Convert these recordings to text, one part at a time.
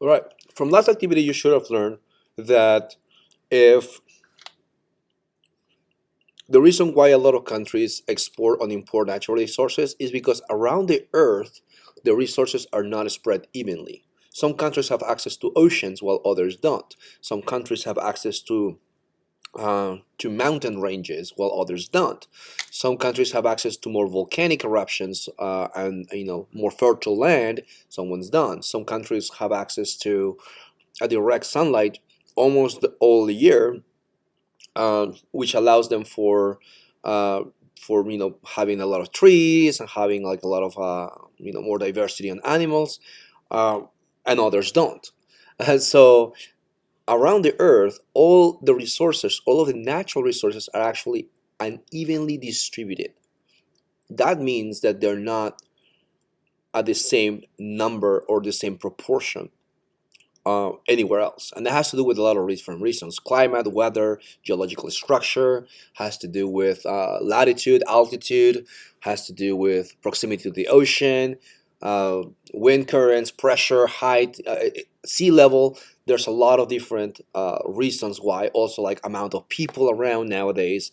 All right. From last activity, you should have learned that if the reason why a lot of countries export or import natural resources is because around the earth, the resources are not spread evenly. Some countries have access to oceans while others don't. Some countries have access to mountain ranges while others don't. Some countries have access to more volcanic eruptions and more fertile land. Some ones don't. Some countries have access to a direct sunlight almost all year, which allows them for having a lot of trees and having like a lot of more diversity in animals, uh, and others don't. And so around the earth, all the resources, all of the natural resources are actually unevenly distributed. That means that they're not at the same number or the same proportion anywhere else. And that has to do with a lot of different reasons. Climate, weather, geological structure, has to do with latitude, altitude, has to do with proximity to the ocean, uh, wind currents, pressure, height, sea level. There's a lot of different reasons why. Also, like amount of people around nowadays,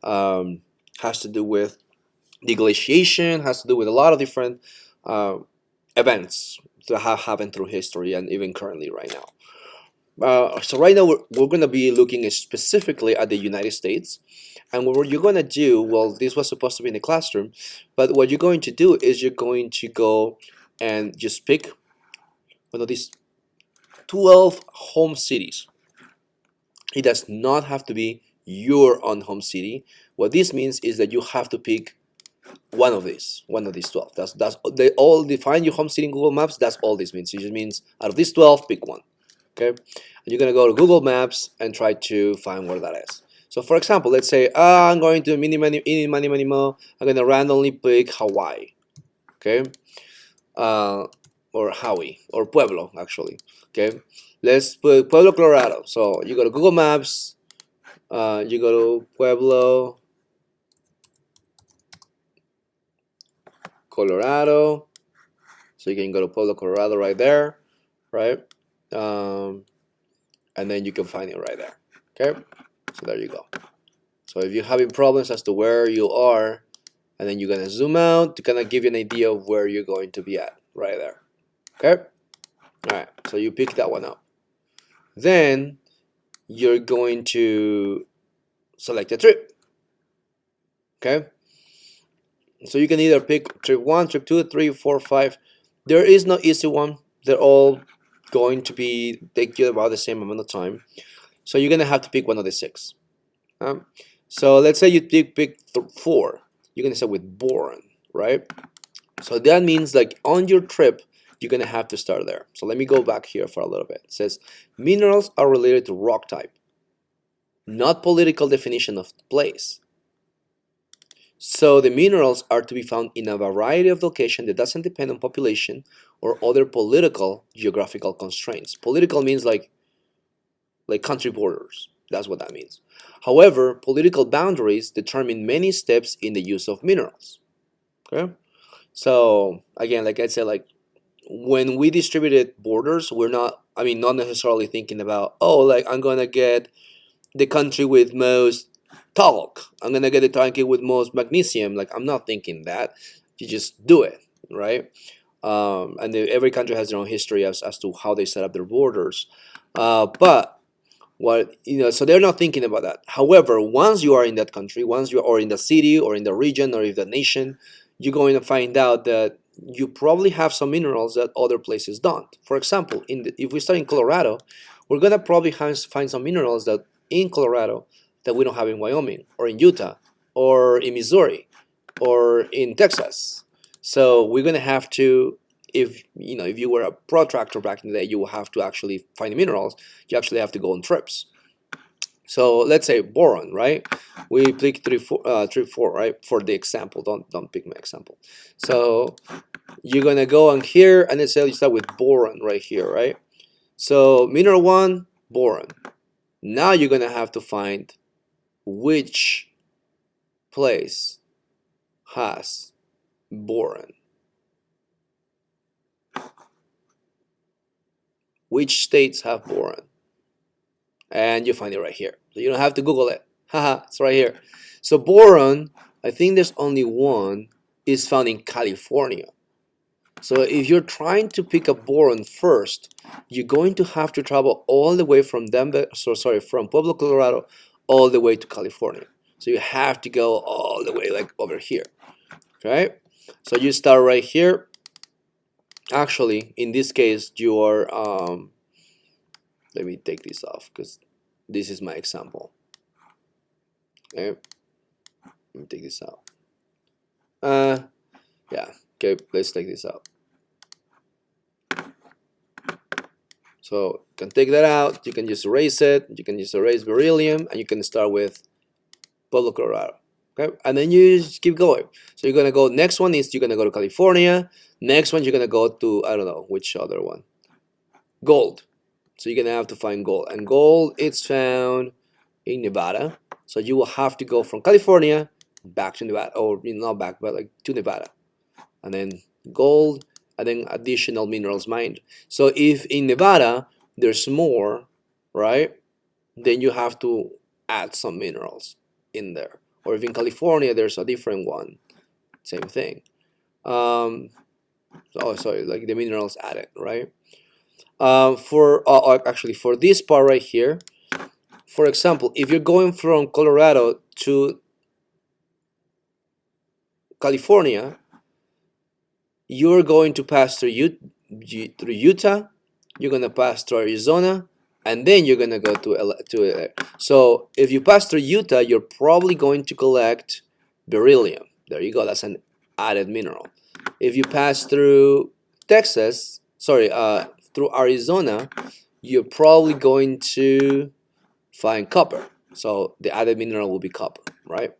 um, has to do with deglaciation, has to do with a lot of different uh, events that have happened through history and even currently right now. So right now we're going to be looking specifically at the United States, and what you're going to do, well, this was supposed to be in the classroom, but what you're going to do is you're going to go and just pick one of these 12 home cities. It does not have to be your own home city. What this means is that you have to pick one of these 12. That's they all define your home city in Google Maps. That's all this means. It just means out of these 12, pick one. Okay, and you're gonna go to Google Maps and try to find where that is. So for example, let's say I'm going to mini mo. I'm gonna randomly pick Hawaii. Okay, uh, or Howie or Pueblo actually. Okay, let's put Pueblo, Colorado. So you go to Google Maps. You go to Pueblo, Colorado. So you can go to Pueblo, Colorado right there, right? Um, and then you can find it right there. Okay, so there you go. So if you're having problems as to where you are, and then you're gonna zoom out to kind of give you an idea of where you're going to be at right there. Okay, all right. So you pick that one up. Then you're going to select a trip. Okay, so you can either pick trip one, trip two, three, four, five. There is no easy one. They're all going to be take you about the same amount of time. So you're gonna have to pick one of the six. Um, so let's say you pick four. You're gonna start with boron, right? So that means like on your trip, you're gonna have to start there. So let me go back here for a little bit. It says minerals are related to rock type, not political definition of place. So the minerals are to be found in a variety of locations that doesn't depend on population or other political geographical constraints. Political means like country borders. That's what that means. However, political boundaries determine many steps in the use of minerals. Okay? So again, like I said, like when we distributed borders, we're not, I mean, not necessarily thinking about, oh, like I'm gonna get the country with most talc. I'm gonna get the country with most magnesium. Like I'm not thinking that. You just do it, right? Every country has their own history as to how they set up their borders. But what so they're not thinking about that. However, once you are in that country, once you are in the city or in the region or in the nation, you're going to find out that you probably have some minerals that other places don't. For example, if we start in Colorado, we're going to probably find some minerals that in Colorado that we don't have in Wyoming or in Utah or in Missouri or in Texas. So we're going to have to, if you were a protractor back in the day, you will have to actually find minerals. You actually have to go on trips. So let's say boron, right? We pick 3, 4, right? For the example, don't pick my example. So you're gonna go on here, and let's say you start with boron right here, right? So mineral one, boron. Now you're gonna have to find which place has boron. which states have boron, and you find it right here. So you don't have to Google it. Haha, it's right here. So boron, I think there's only one, is found in California. So if you're trying to pick a boron first, you're going to have to travel all the way from from Pueblo, Colorado, all the way to California. So you have to go all the way like over here. Okay? So you start right here. Actually, in this case, you are let me take this off because this is my example. Okay, let me take this out. Yeah, okay, let's take this out. So you can take that out, you can just erase it, you can just erase beryllium, and you can start with Pueblo, Colorado. Okay, and then you just keep going. So you're gonna go, next one is you're gonna go to California, next one you're gonna go to, I don't know, which other one? Gold. So you're gonna have to find gold, and gold it's found in Nevada. So you will have to go from California back to Nevada, or not back, but like to Nevada, and then gold, and then additional minerals mined. So if in Nevada there's more, right, then you have to add some minerals in there. Or if in California there's a different one, same thing. Oh, sorry, like the minerals added, right? Actually, for this part right here, for example, if you're going from Colorado to California, you're going to pass through Utah, you're going to pass through Arizona, and then you're going to go to so if you pass through Utah, you're probably going to collect beryllium. There you go, that's an added mineral. If you pass through Texas, sorry, through Arizona, you're probably going to find copper. So the added mineral will be copper, right?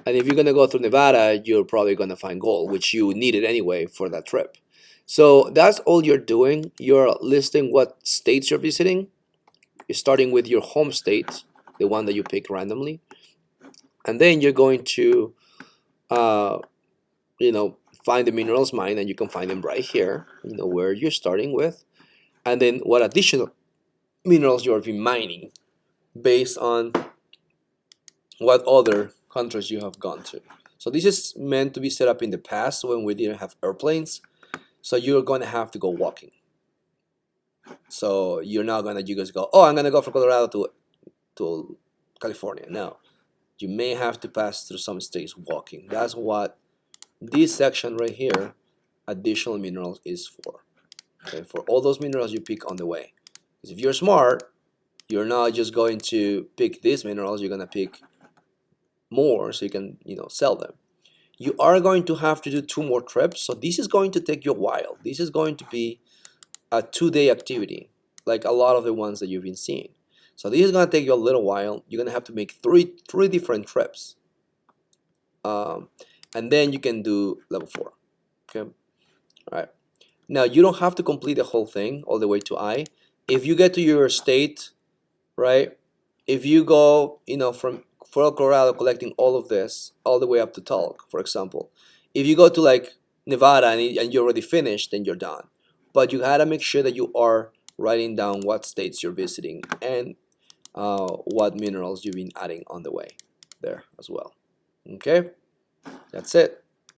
And if you're going to go through Nevada, you're probably going to find gold, which you needed anyway for that trip. So that's all you're doing. You're listing what states you're visiting. You're starting with your home state, the one that you pick randomly. And then you're going to, find the minerals mined, and you can find them right here, where you're starting with. And then what additional minerals you're mining based on what other countries you have gone to. So this is meant to be set up in the past when we didn't have airplanes. So you're going to have to go walking. So you're not going to you just go, oh, I'm going to go from Colorado to California. No, you may have to pass through some states walking. That's what this section right here, additional minerals, is for. Okay, for all those minerals you pick on the way. Because if you're smart, you're not just going to pick these minerals, you're going to pick more so you can sell them. You are going to have to do 2 more trips, so this is going to take you a while. This is going to be a 2-day activity, like a lot of the ones that you've been seeing. So this is going to take you a little while. You're going to have to make three different trips, and then you can do level 4. Okay, all right. Now you don't have to complete the whole thing all the way to I. If you get to your state, right, if you go from Colorado collecting all of this all the way up to Talc, for example, if you go to like Nevada and you're already finished, then you're done. But you gotta make sure that you are writing down what states you're visiting and what minerals you've been adding on the way there as well. Okay, that's it.